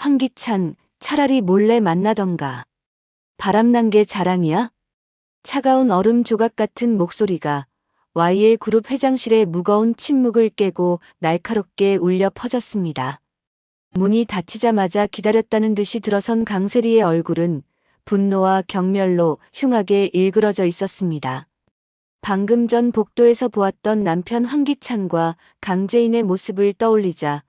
황기찬, 차라리 몰래 만나던가. 바람난 게 자랑이야? 차가운 얼음 조각 같은 목소리가 YL 그룹 회장실의 무거운 침묵을 깨고 날카롭게 울려 퍼졌습니다. 문이 닫히자마자 기다렸다는 듯이 들어선 강세리의 얼굴은 분노와 경멸로 흉하게 일그러져 있었습니다. 방금 전 복도에서 보았던 남편 황기찬과 강재인의 모습을 떠올리자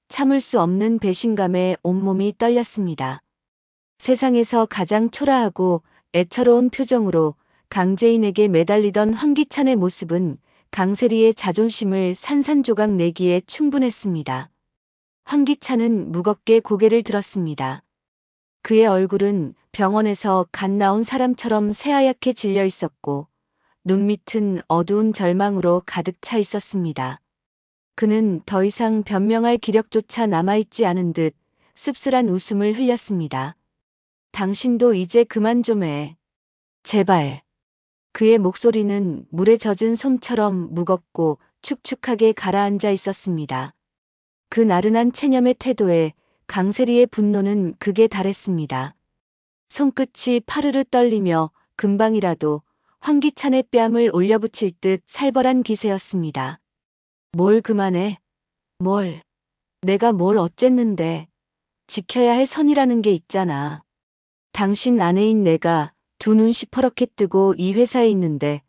참을 수 없는 배신감에 온몸이 떨렸습니다. 세상에서 가장 초라하고 애처로운 표정으로 강재인에게 매달리던 황기찬의 모습은 강세리의 자존심을 산산조각 내기에 충분했습니다. 황기찬은 무겁게 고개를 들었습니다. 그의 얼굴은 병원에서 갓 나온 사람처럼 새하얗게 질려 있었고 눈밑은 어두운 절망으로 가득 차 있었습니다. 그는 더 이상 변명할 기력조차 남아있지 않은 듯 씁쓸한 웃음을 흘렸습니다. 당신도 이제 그만 좀 해. 제발. 그의 목소리는 물에 젖은 솜처럼 무겁고 축축하게 가라앉아 있었습니다. 그 나른한 체념의 태도에 강세리의 분노는 극에 달했습니다. 손끝이 파르르 떨리며 금방이라도 황기찬의 뺨을 올려붙일 듯 살벌한 기세였습니다. 뭘 그만해? 뭘? 내가 뭘 어쨌는데? 지켜야 할 선이라는 게 있잖아. 당신 아내인 내가 두 눈 시퍼렇게 뜨고 이 회사에 있는데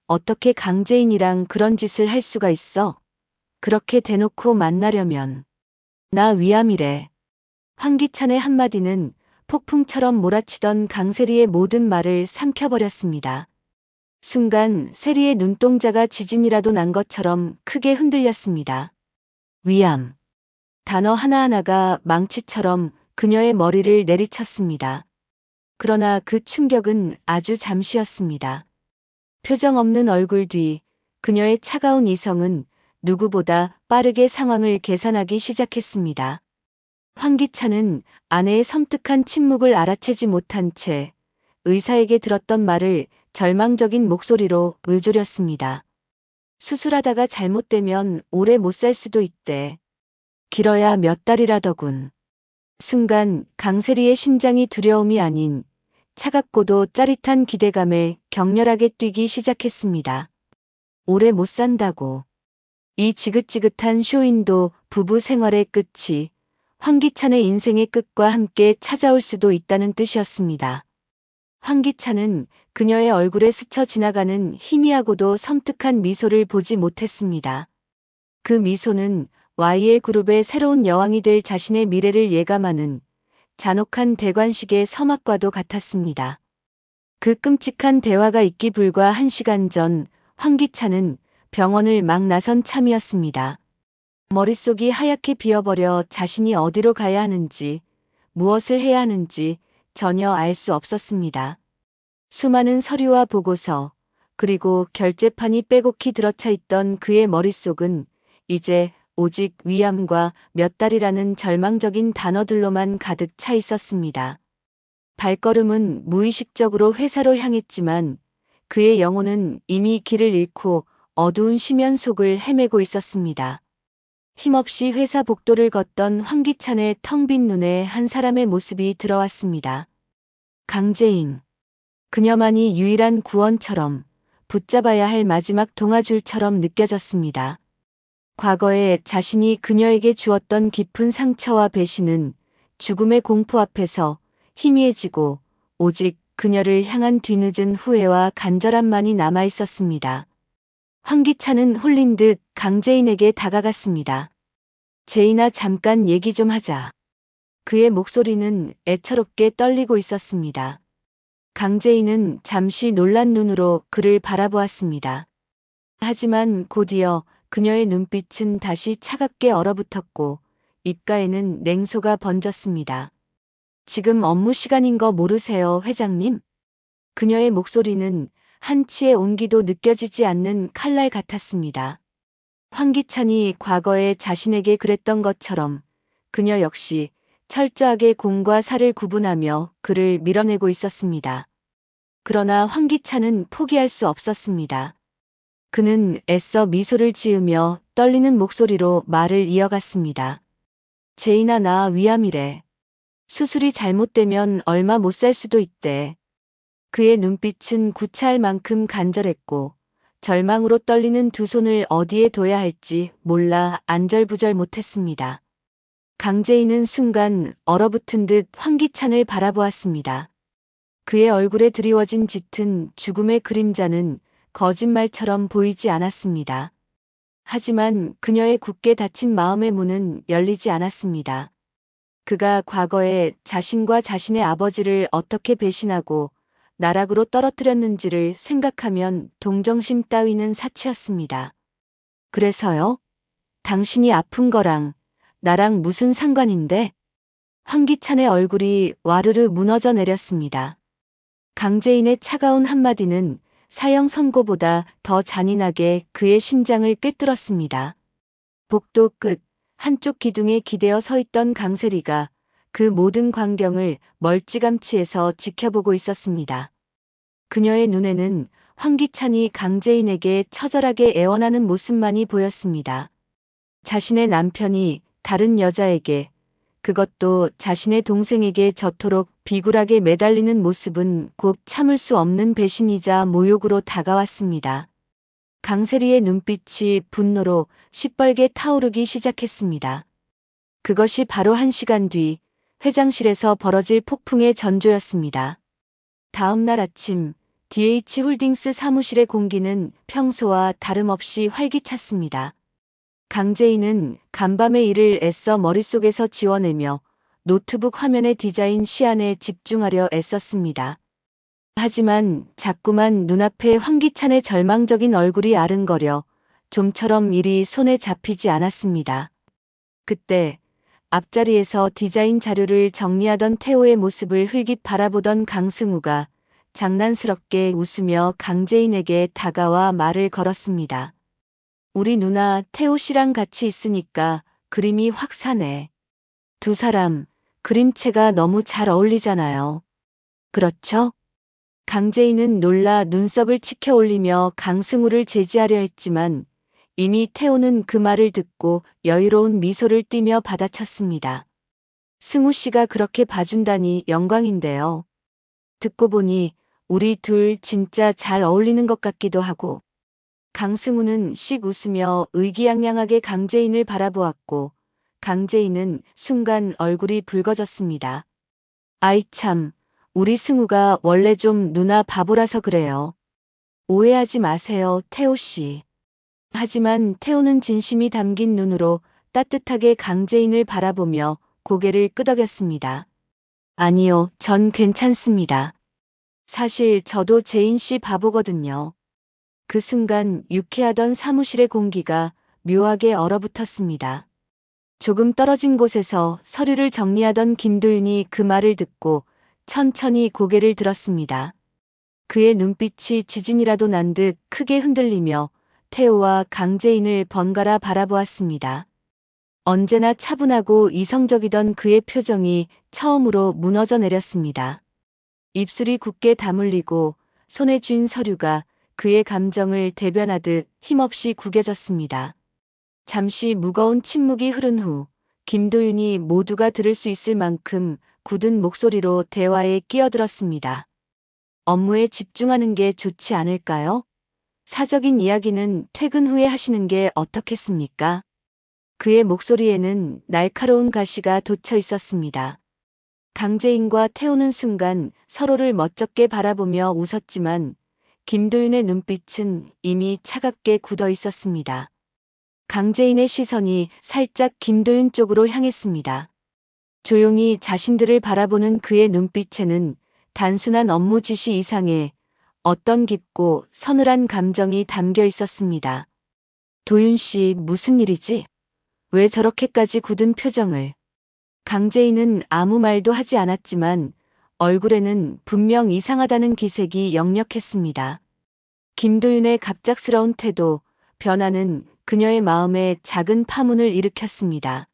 어떻게 강재인이랑 그런 짓을 할 수가 있어? 그렇게 대놓고 만나려면. 나 위암이래. 황기찬의 한마디는 폭풍처럼 몰아치던 강세리의 모든 말을 삼켜버렸습니다. 순간 세리의 눈동자가 지진이라도 난 것처럼 크게 흔들렸습니다. 위암. 단어 하나하나가 망치처럼 그녀의 머리를 내리쳤습니다. 그러나 그 충격은 아주 잠시였습니다. 표정 없는 얼굴 뒤 그녀의 차가운 이성은 누구보다 빠르게 상황을 계산하기 시작했습니다. 황기찬은 아내의 섬뜩한 침묵을 알아채지 못한 채 의사에게 들었던 말을 절망적인 목소리로 의조렸습니다. 수술하다가 잘못되면 오래 못 살 수도 있대. 길어야 몇 달이라더군. 순간 강세리의 심장이 두려움이 아닌 차갑고도 짜릿한 기대감에 격렬하게 뛰기 시작했습니다. 오래 못 산다고. 이 지긋지긋한 쇼인도 부부 생활의 끝이 황기찬의 인생의 끝과 함께 찾아올 수도 있다는 뜻이었습니다. 황기찬은 그녀의 얼굴에 스쳐 지나가는 희미하고도 섬뜩한 미소를 보지 못했습니다. 그 미소는 YL 그룹의 새로운 여왕이 될 자신의 미래를 예감하는 잔혹한 대관식의 서막과도 같았습니다. 그 끔찍한 대화가 있기 불과 1시간 전 황기찬은 병원을 막 나선 참이었습니다. 머릿속이 하얗게 비어버려 자신이 어디로 가야 하는지, 무엇을 해야 하는지 전혀 알 수 없었습니다. 수많은 서류와 보고서, 그리고 결제판이 빼곡히 들어차 있던 그의 머릿속은 이제 오직 위암과 몇 달이라는 절망적인 단어들로만 가득 차 있었습니다. 발걸음은 무의식적으로 회사로 향했지만 그의 영혼은 이미 길을 잃고 어두운 심연 속을 헤매고 있었습니다. 힘없이 회사 복도를 걷던 황기찬의 텅 빈 눈에 한 사람의 모습이 들어왔습니다. 강재인. 그녀만이 유일한 구원처럼 붙잡아야 할 마지막 동아줄처럼 느껴졌습니다. 과거에 자신이 그녀에게 주었던 깊은 상처와 배신은 죽음의 공포 앞에서 희미해지고 오직 그녀를 향한 뒤늦은 후회와 간절함만이 남아 있었습니다. 황기찬은 홀린 듯 강재인에게 다가갔습니다. 재인아, 잠깐 얘기 좀 하자. 그의 목소리는 애처롭게 떨리고 있었습니다. 강재인은 잠시 놀란 눈으로 그를 바라보았습니다. 하지만 곧이어 그녀의 눈빛은 다시 차갑게 얼어붙었고 입가에는 냉소가 번졌습니다. 지금 업무 시간인 거 모르세요, 회장님? 그녀의 목소리는 한치의 온기도 느껴지지 않는 칼날 같았습니다. 황기찬이 과거에 자신에게 그랬던 것처럼 그녀 역시 철저하게 공과 사를 구분하며 그를 밀어내고 있었습니다. 그러나 황기찬은 포기할 수 없었습니다. 그는 애써 미소를 지으며 떨리는 목소리로 말을 이어갔습니다. 재인아, 나 위암이래. 수술이 잘못되면 얼마 못 살 수도 있대. 그의 눈빛은 구차할 만큼 간절했고 절망으로 떨리는 두 손을 어디에 둬야 할지 몰라 안절부절 못했습니다. 강재인은 순간 얼어붙은 듯 황기찬을 바라보았습니다. 그의 얼굴에 드리워진 짙은 죽음의 그림자는 거짓말처럼 보이지 않았습니다. 하지만 그녀의 굳게 닫힌 마음의 문은 열리지 않았습니다. 그가 과거에 자신과 자신의 아버지를 어떻게 배신하고 나락으로 떨어뜨렸는지를 생각하면 동정심 따위는 사치였습니다. 그래서요? 당신이 아픈 거랑 나랑 무슨 상관인데? 황기찬의 얼굴이 와르르 무너져 내렸습니다. 강재인의 차가운 한마디는 사형 선고보다 더 잔인하게 그의 심장을 꿰뚫었습니다. 복도 끝 한쪽 기둥에 기대어 서 있던 강세리가 그 모든 광경을 멀찌감치해서 지켜보고 있었습니다. 그녀의 눈에는 황기찬이 강재인에게 처절하게 애원하는 모습만이 보였습니다. 자신의 남편이 다른 여자에게, 그것도 자신의 동생에게 저토록 비굴하게 매달리는 모습은 곧 참을 수 없는 배신이자 모욕으로 다가왔습니다. 강세리의 눈빛이 분노로 시뻘게 타오르기 시작했습니다. 그것이 바로 1시간 뒤 회장실에서 벌어질 폭풍의 전조였습니다. 다음 날 아침 DH홀딩스 사무실의 공기는 평소와 다름없이 활기찼습니다. 강재인은 간밤의 일을 애써 머릿속에서 지워내며 노트북 화면의 디자인 시안에 집중하려 애썼습니다. 하지만 자꾸만 눈앞에 황기찬의 절망적인 얼굴이 아른거려 좀처럼 일이 손에 잡히지 않았습니다. 그때 앞자리에서 디자인 자료를 정리하던 태호의 모습을 흘깃 바라보던 강승우가 장난스럽게 웃으며 강재인에게 다가와 말을 걸었습니다. 우리 누나 태호 씨랑 같이 있으니까 그림이 확 사네. 두 사람 그림체가 너무 잘 어울리잖아요. 그렇죠? 강재인은 놀라 눈썹을 치켜 올리며 강승우를 제지하려 했지만 이미 태호는 그 말을 듣고 여유로운 미소를 띠며 받아쳤습니다. 승우 씨가 그렇게 봐준다니 영광인데요. 듣고 보니 우리 둘 진짜 잘 어울리는 것 같기도 하고. 강승우는 씩 웃으며 의기양양하게 강재인을 바라보았고 강재인은 순간 얼굴이 붉어졌습니다. 아이 참, 우리 승우가 원래 좀 누나 바보라서 그래요. 오해하지 마세요, 태호 씨. 하지만 태호는 진심이 담긴 눈으로 따뜻하게 강재인을 바라보며 고개를 끄덕였습니다. 아니요, 전 괜찮습니다. 사실 저도 재인 씨 바보거든요. 그 순간 유쾌하던 사무실의 공기가 묘하게 얼어붙었습니다. 조금 떨어진 곳에서 서류를 정리하던 김도윤이 그 말을 듣고 천천히 고개를 들었습니다. 그의 눈빛이 지진이라도 난 듯 크게 흔들리며 태호와 강재인을 번갈아 바라보았습니다. 언제나 차분하고 이성적이던 그의 표정이 처음으로 무너져 내렸습니다. 입술이 굳게 다물리고 손에 쥔 서류가 그의 감정을 대변하듯 힘없이 구겨졌습니다. 잠시 무거운 침묵이 흐른 후 김도윤이 모두가 들을 수 있을 만큼 굳은 목소리로 대화에 끼어들었습니다. 업무에 집중하는 게 좋지 않을까요? 사적인 이야기는 퇴근 후에 하시는 게 어떻겠습니까? 그의 목소리에는 날카로운 가시가 돋쳐 있었습니다. 강재인과 태호는 순간 서로를 멋쩍게 바라보며 웃었지만 김도윤의 눈빛은 이미 차갑게 굳어 있었습니다. 강재인의 시선이 살짝 김도윤 쪽으로 향했습니다. 조용히 자신들을 바라보는 그의 눈빛에는 단순한 업무 지시 이상의 어떤 깊고 서늘한 감정이 담겨 있었습니다. 도윤 씨, 무슨 일이지? 왜 저렇게까지 굳은 표정을? 강재인은 아무 말도 하지 않았지만 얼굴에는 분명 이상하다는 기색이 역력했습니다. 김도윤의 갑작스러운 태도, 변화는 그녀의 마음에 작은 파문을 일으켰습니다.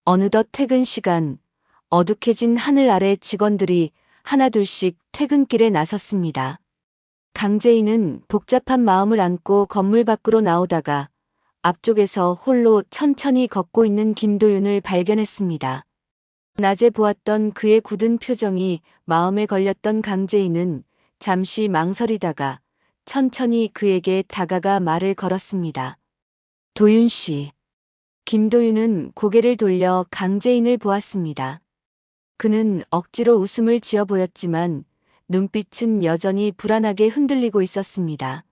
어느덧 퇴근 시간, 어둑해진 하늘 아래 직원들이 하나둘씩 퇴근길에 나섰습니다. 강재인은 복잡한 마음을 안고 건물 밖으로 나오다가 앞쪽에서 홀로 천천히 걷고 있는 김도윤을 발견했습니다. 낮에 보았던 그의 굳은 표정이 마음에 걸렸던 강재인은 잠시 망설이다가 천천히 그에게 다가가 말을 걸었습니다. 도윤 씨. 김도윤은 고개를 돌려 강재인을 보았습니다. 그는 억지로 웃음을 지어 보였지만 눈빛은 여전히 불안하게 흔들리고 있었습니다.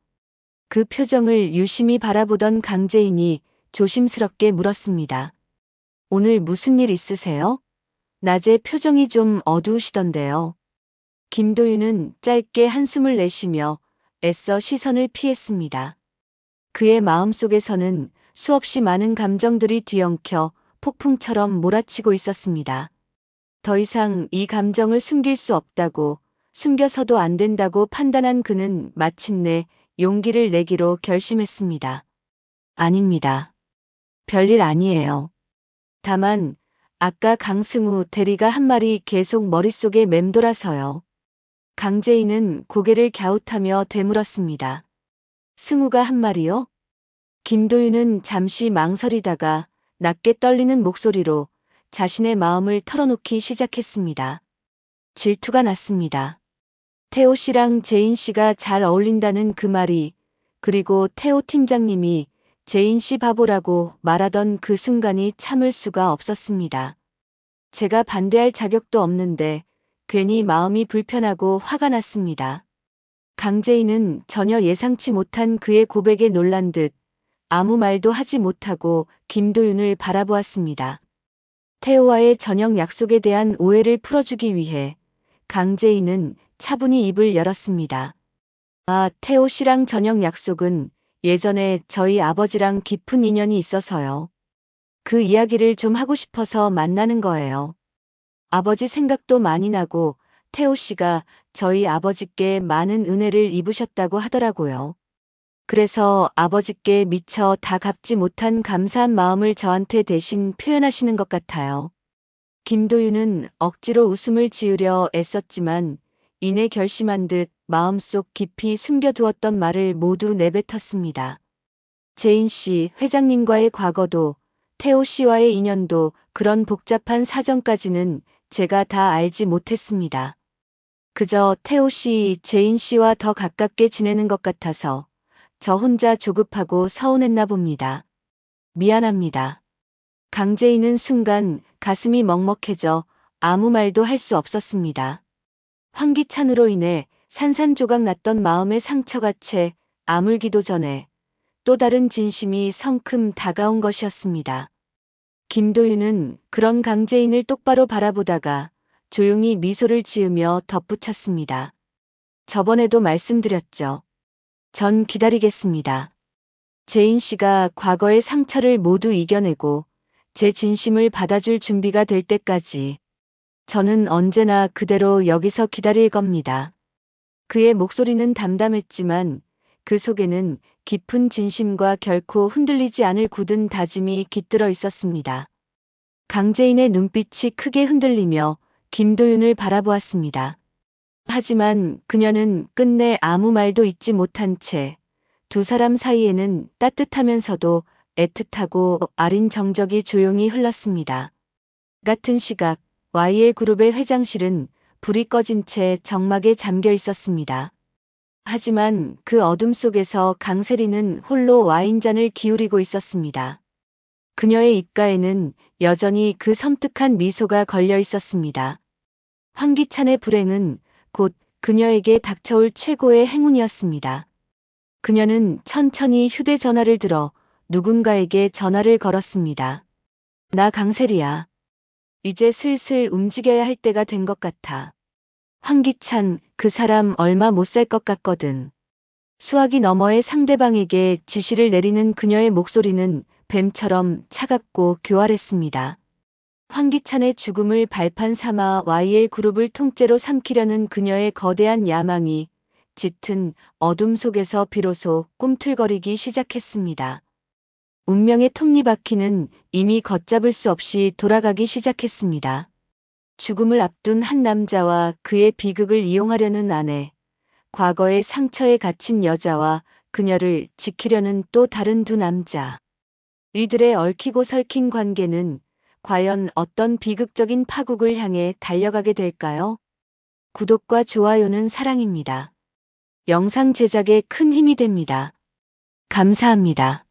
그 표정을 유심히 바라보던 강재인이 조심스럽게 물었습니다. 오늘 무슨 일 있으세요? 낮에 표정이 좀 어두우시던데요. 김도윤은 짧게 한숨을 내쉬며 애써 시선을 피했습니다. 그의 마음속에서는 수없이 많은 감정들이 뒤엉켜 폭풍처럼 몰아치고 있었습니다. 더 이상 이 감정을 숨길 수 없다고, 숨겨서도 안 된다고 판단한 그는 마침내 용기를 내기로 결심했습니다. 아닙니다. 별일 아니에요. 다만 아까 강승우 대리가 한 말이 계속 머릿속에 맴돌아서요. 강재인은 고개를 갸웃하며 되물었습니다. 승우가 한 말이요? 김도윤은 잠시 망설이다가 낮게 떨리는 목소리로 자신의 마음을 털어놓기 시작했습니다. 질투가 났습니다. 태호 씨랑 재인 씨가 잘 어울린다는 그 말이, 그리고 태호 팀장님이 재인 씨 바보라고 말하던 그 순간이 참을 수가 없었습니다. 제가 반대할 자격도 없는데 괜히 마음이 불편하고 화가 났습니다. 강재인은 전혀 예상치 못한 그의 고백에 놀란 듯 아무 말도 하지 못하고 김도윤을 바라보았습니다. 태호와의 저녁 약속에 대한 오해를 풀어주기 위해 강재인은 차분히 입을 열었습니다. 아, 태호 씨랑 저녁 약속은 예전에 저희 아버지랑 깊은 인연이 있어서요. 그 이야기를 좀 하고 싶어서 만나는 거예요. 아버지 생각도 많이 나고 태호 씨가 저희 아버지께 많은 은혜를 입으셨다고 하더라고요. 그래서 아버지께 미처 다 갚지 못한 감사한 마음을 저한테 대신 표현하시는 것 같아요. 김도윤은 억지로 웃음을 지으려 애썼지만 이내 결심한 듯 마음속 깊이 숨겨두었던 말을 모두 내뱉었습니다. 재인 씨, 회장님과의 과거도 태호 씨와의 인연도 그런 복잡한 사정까지는 제가 다 알지 못했습니다. 그저 태호 씨, 재인 씨와 더 가깝게 지내는 것 같아서 저 혼자 조급하고 서운했나 봅니다. 미안합니다. 강재인은 순간 가슴이 먹먹해져 아무 말도 할 수 없었습니다. 환기찬으로 인해 산산조각 났던 마음의 상처가 채 아물기도 전에 또 다른 진심이 성큼 다가온 것이었습니다. 김도윤은 그런 강재인을 똑바로 바라보다가 조용히 미소를 지으며 덧붙였습니다. 저번에도 말씀드렸죠. 전 기다리겠습니다. 재인 씨가 과거의 상처를 모두 이겨내고 제 진심을 받아줄 준비가 될 때까지 저는 언제나 그대로 여기서 기다릴 겁니다. 그의 목소리는 담담했지만 그 속에는 깊은 진심과 결코 흔들리지 않을 굳은 다짐이 깃들어 있었습니다. 강재인의 눈빛이 크게 흔들리며 김도윤을 바라보았습니다. 하지만 그녀는 끝내 아무 말도 잊지 못한 채 두 사람 사이에는 따뜻하면서도 애틋하고 아린 정적이 조용히 흘렀습니다. 같은 시각 YL그룹의 회장실은 불이 꺼진 채 정막에 잠겨 있었습니다. 하지만 그 어둠 속에서 강세리는 홀로 와인잔을 기울이고 있었습니다. 그녀의 입가에는 여전히 그 섬뜩한 미소가 걸려 있었습니다. 황기찬의 불행은 곧 그녀에게 닥쳐올 최고의 행운이었습니다. 그녀는 천천히 휴대전화를 들어 누군가에게 전화를 걸었습니다. 나 강세리야. 이제 슬슬 움직여야 할 때가 된 것 같아. 황기찬, 그 사람 얼마 못 살 것 같거든. 수화기 너머의 상대방에게 지시를 내리는 그녀의 목소리는 뱀처럼 차갑고 교활했습니다. 황기찬의 죽음을 발판 삼아 YL그룹을 통째로 삼키려는 그녀의 거대한 야망이 짙은 어둠 속에서 비로소 꿈틀거리기 시작했습니다. 운명의 톱니바퀴는 이미 걷잡을 수 없이 돌아가기 시작했습니다. 죽음을 앞둔 한 남자와 그의 비극을 이용하려는 아내, 과거의 상처에 갇힌 여자와 그녀를 지키려는 또 다른 두 남자. 이들의 얽히고 설킨 관계는 과연 어떤 비극적인 파국을 향해 달려가게 될까요? 구독과 좋아요는 사랑입니다. 영상 제작에 큰 힘이 됩니다. 감사합니다.